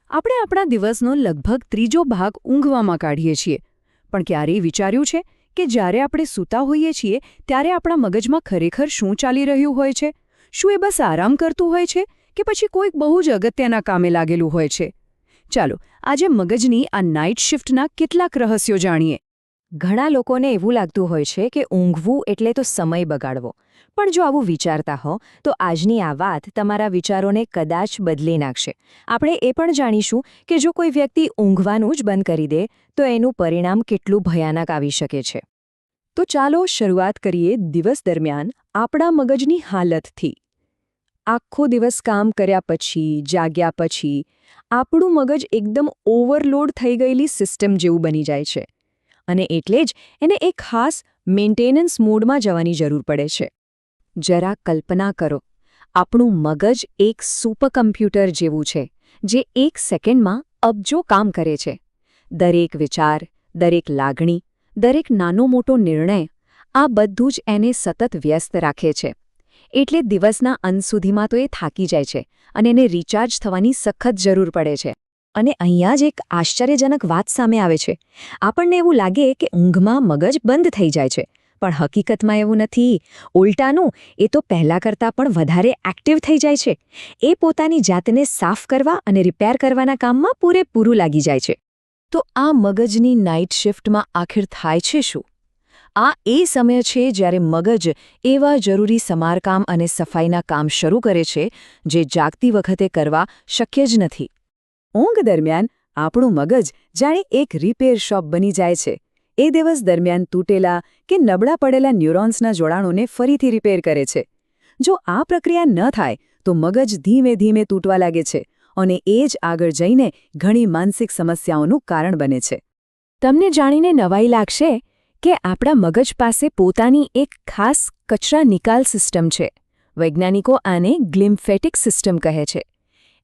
આપણે આપણા દિવસનો લગભગ ત્રીજો ભાગ ઊંઘવામાં કાઢીએ છીએ, પણ ક્યારેય વિચાર્યું છે કે જ્યારે આપણે સૂતા હોઈએ છીએ ત્યારે આપણા મગજમાં ખરેખર શું ચાલી રહ્યું હોય છે? શું એ બસ આરામ કરતું હોય છે કે પછી કોઈક બહુ જ અગત્યના કામે લાગેલું હોય છે? ચાલો, આજે મગજની આ નાઇટ શિફ્ટના કેટલાક રહસ્યો જાણીએ. ઘણા લોકોને એવું લાગતું હોય છે કે ઊંઘવું એટલે તો સમય બગાડવો, પણ જો આવું વિચારતા હો તો આજની આ વાત તમારા વિચારોને કદાચ બદલી નાખશે. આપણે એ પણ જાણીશું કે જો કોઈ વ્યક્તિ ઊંઘવાનું જ બંધ કરી દે તો એનું પરિણામ કેટલું ભયાનક આવી શકે છે. તો ચાલો શરૂઆત કરીએ દિવસ દરમિયાન આપણા મગજની હાલતથી. આખો દિવસ કામ કર્યા પછી, જાગ્યા પછી આપણું મગજ એકદમ ઓવરલોડ થઈ ગયેલી સિસ્ટમ જેવું બની જાય છે. અને એટલે જ એને એક ખાસ મેન્ટેનન્સ મોડમાં જવાની જરૂર પડે છે. જરા કલ્પના કરો, આપણું મગજ એક સુપર કમ્પ્યુટર જેવું છે જે એક સેકન્ડમાં અબજો કામ કરે છે. દરેક વિચાર, દરેક લાગણી, દરેક નાનો મોટો નિર્ણય, આ બધું જ એને સતત વ્યસ્ત રાખે છે. એટલે દિવસના અંત સુધીમાં તો એ થાકી જાય છે અને એને રિચાર્જ થવાની સખત જરૂર પડે છે. અને અહીંયા જ એક આશ્ચર્યજનક વાત સામે આવે છે. આપણને એવું લાગે કે ઊંઘમાં મગજ બંધ થઈ જાય છે, પણ હકીકતમાં એવું નથી. ઉલટાનું, એ તો પહેલાં કરતાં પણ વધારે એક્ટિવ થઈ જાય છે. એ પોતાની જાતને સાફ કરવા અને રિપેર કરવાના કામમાં પૂરેપૂરું લાગી જાય છે. તો આ મગજની નાઇટ શિફ્ટમાં આખિર થાય છે શું? આ એ સમય છે જ્યારે મગજ એવા જરૂરી સમારકામ અને સફાઈના કામ શરૂ કરે છે જે જાગતી વખતે કરવા શક્ય જ નથી. ઊંઘ દરમિયાન આપણું મગજ જાણે એક રિપેર શોપ બની જાય છે. એ દિવસ દરમિયાન તૂટેલા કે નબળા પડેલા ન્યુરોન્સના જોડાણોને ફરીથી રિપેર કરે છે. જો આ પ્રક્રિયા ન થાય તો મગજ ધીમે ધીમે તૂટવા લાગે છે અને એ જ આગળ જઈને ઘણી માનસિક સમસ્યાઓનું કારણ બને છે. તમને જાણીને નવાઈ લાગશે કે આપણા મગજ પાસે પોતાની એક ખાસ કચરા નિકાલ સિસ્ટમ છે. વૈજ્ઞાનિકો આને ગ્લિમ્ફેટિક સિસ્ટમ કહે છે.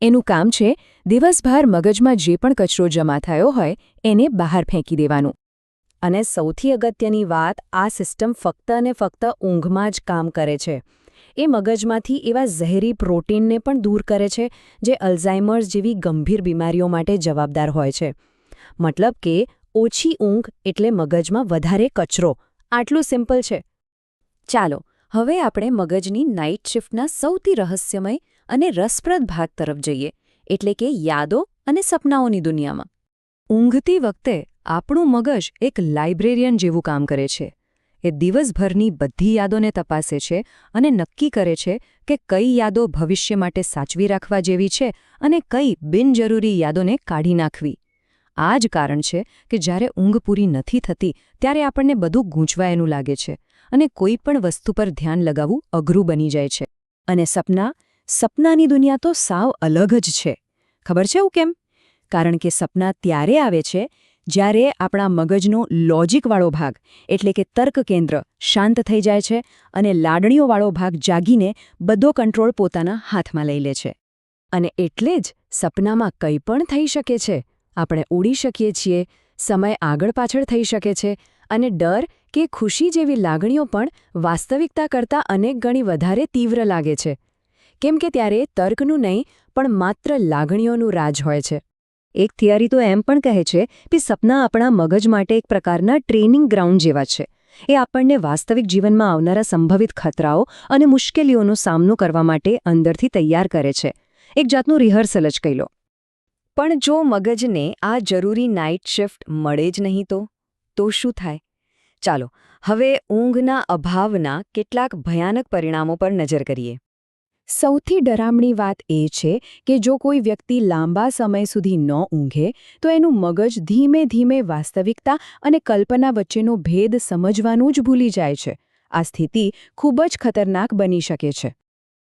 એનું કામ છે દિવસભર મગજમાં જે પણ કચરો જમા થયો હોય એને બહાર ફેંકી દેવાનું. અને સૌથી અગત્યની વાત, આ સિસ્ટમ ફક્ત અને ફક્ત ઊંઘમાં જ કામ કરે છે. એ મગજમાંથી એવા ઝેરી પ્રોટીનને પણ દૂર કરે છે જે અલ્ઝાઇમર્સ જેવી ગંભીર બીમારીઓ માટે જવાબદાર હોય છે. મતલબ કે ઓછી ઊંઘ એટલે મગજમાં વધારે કચરો. આટલું સિમ્પલ છે. ચાલો, હવે આપણે મગજની નાઇટ શિફ્ટના સૌથી રહસ્યમય અને રસપ્રદ ભાગ તરફ જઈએ, એટલે કે યાદો અને સપનાઓની દુનિયામાં. ઊંઘતી વખતે આપણું મગજ એક લાઇબ્રેરિયન જેવું કામ કરે છે. એ દિવસભરની બધી યાદોને તપાસે છે અને નક્કી કરે છે કે કઈ યાદો ભવિષ્ય માટે સાચવી રાખવા જેવી છે અને કઈ બિનજરૂરી યાદોને કાઢી નાખવી. આ જ કારણ છે કે જ્યારે ઊંઘ પૂરી નથી થતી ત્યારે આપણને બધું ગૂંચવાયેલું લાગે છે અને કોઈ પણ વસ્તુ પર ધ્યાન લગાવવું અઘરું બની જાય છે. અને સપનાની દુનિયા તો સાવ અલગ જ છે. ખબર છે એવું કેમ? કારણ કે સપના ત્યારે આવે છે જ્યારે આપણા મગજનો લોજિકવાળો ભાગ, એટલે કે તર્ક કેન્દ્ર, શાંત થઈ જાય છે અને લાડણીઓવાળો ભાગ જાગીને બધો કંટ્રોલ પોતાના હાથમાં લઈ લે છે. અને એટલે જ સપનામાં કંઈ પણ થઈ શકે છે. આપણે ઉડી શકીએ છીએ, સમય આગળ પાછળ થઈ શકે છે અને ડર કે ખુશી જેવી લાગણીઓ પણ વાસ્તવિકતા કરતાં અનેક ગણી વધારે તીવ્ર લાગે છે. કેમ કે ત્યારે તર્કનું નહીં પણ માત્ર લાગણીઓનું રાજ હોય છે. એક થિયરી તો એમ પણ કહે છે કે સપના આપણા મગજ માટે એક પ્રકારના ટ્રેનિંગ ગ્રાઉન્ડ જેવા છે. એ આપણને વાસ્તવિક જીવનમાં આવનારા સંભવિત ખતરાઓ અને મુશ્કેલીઓનો સામનો કરવા માટે અંદરથી તૈયાર કરે છે. એક જાતનું રિહર્સલ જ કહી લો. પણ જો મગજને આ જરૂરી નાઇટ શિફ્ટ મળે જ નહીં તો શું થાય? ચાલો, હવે ઊંઘના અભાવના કેટલાક ભયાનક પરિણામો પર નજર કરીએ. સૌથી ડરામણી વાત એ છે કે જો કોઈ વ્યક્તિ લાંબા સમય સુધી ન ઊંઘે તો એનું મગજ ધીમે ધીમે વાસ્તવિકતા અને કલ્પના વચ્ચેનો ભેદ સમજવાનું જ ભૂલી જાય છે. આ સ્થિતિ ખૂબ જ ખતરનાક બની શકે છે.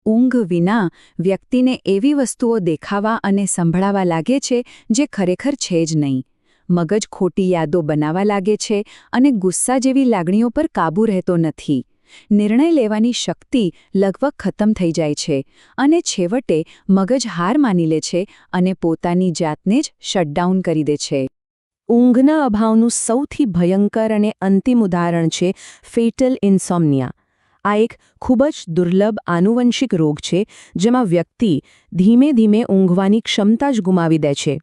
ઊંઘ વિના વ્યક્તિને એવી વસ્તુઓ દેખાવા અને સંભળાવા લાગે છે જે ખરેખર છે જ નહીં. મગજ ખોટી યાદો બનાવવા લાગે છે અને ગુસ્સા જેવી લાગણીઓ પર કાબૂ રહેતો નથી. નિર્ણય લેવાની શક્તિ લગભગ ખતમ થઈ જાય છે અને છેવટે મગજ હાર માની લે છે અને પોતાની જાતને જ શટડાઉન કરી દે છે. ઊંઘના અભાવનું સૌથી ભયંકર અને અંતિમ ઉદાહરણ છે ફેટલ ઇન્સોમ્નિયા. આ એક ખૂબ જ દુર્લભ આનુવંશિક રોગ છે જેમાં વ્યક્તિ ધીમે ધીમે ઊંઘવાની ક્ષમતા જ ગુમાવી દે છે.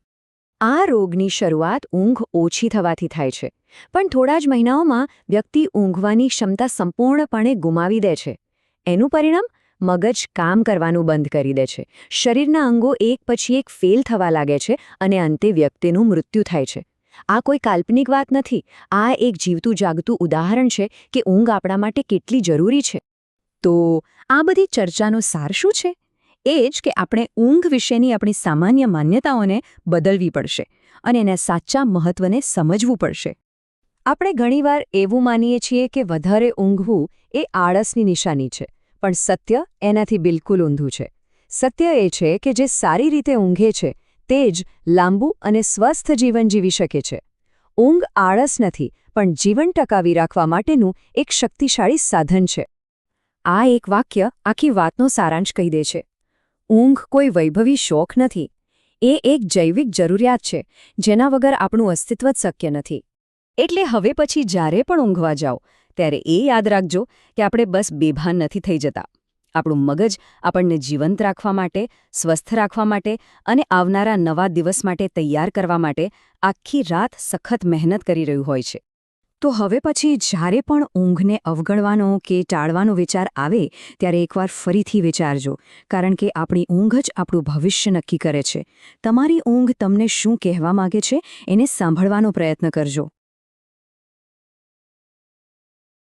આ રોગની શરૂઆત ઊંઘ ઓછી થવાથી થાય છે, પણ થોડા જ મહિનાઓમાં વ્યક્તિ ઊંઘવાની ક્ષમતા સંપૂર્ણપણે ગુમાવી દે છે. એનું પરિણામ મગજ કામ કરવાનું બંધ કરી દે છે, શરીરના અંગો એક પછી એક ફેલ થવા લાગે છે અને અંતે વ્યક્તિનું મૃત્યુ થાય છે. આ કોઈ કાલ્પનિક વાત નથી, આ એક જીવતું જાગતું ઉદાહરણ છે કે ઊંઘ આપણા માટે કેટલી જરૂરી છે. તો આ બધી ચર્ચાનો સાર શું છે? એ જ કે આપણે ઊંઘ વિશેની આપણી સામાન્ય માન્યતાઓને બદલવી પડશે અને એના સાચા મહત્વને સમજવું પડશે. આપણે ઘણીવાર એવું માનીએ છીએ કે વધારે ઊંઘવું એ આળસની નિશાની છે, પણ સત્ય એનાથી બિલકુલ ઊંધું છે. સત્ય એ છે કે જે સારી રીતે ઊંઘે છે તે જ લાંબુ અને સ્વસ્થ જીવન જીવી શકે છે. ઊંઘ આળસ નથી, પણ જીવન ટકાવી રાખવા માટેનું એક શક્તિશાળી સાધન છે. આ એક વાક્ય આખી વાતનો સારાંશ કહી દે છે. ઊંઘ કોઈ વૈભવી શોખ નથી, એ એક જૈવિક જરૂરિયાત છે જેના વગર આપણું અસ્તિત્વ જ શક્ય નથી. એટલે હવે પછી જ્યારે પણ ઊંઘવા જાઓ ત્યારે એ યાદ રાખજો કે આપણે બસ બેભાન નથી થઈ જતા. આપણું મગજ આપણને જીવંત રાખવા માટે, સ્વસ્થ રાખવા માટે અને આવનારા નવા દિવસ માટે તૈયાર કરવા માટે આખી રાત સખત મહેનત કરી રહ્યું હોય છે. તો હવે પછી જ્યારે પણ ઊંઘને અવગણવાનો કે ટાળવાનો વિચાર આવે ત્યારે એકવાર ફરીથી વિચારજો, કારણ કે આપણી ઊંઘ જ આપણું ભવિષ્ય નક્કી કરે છે. તમારી ઊંઘ તમને શું કહેવા માંગે છે એને સાંભળવાનો પ્રયત્ન કરજો.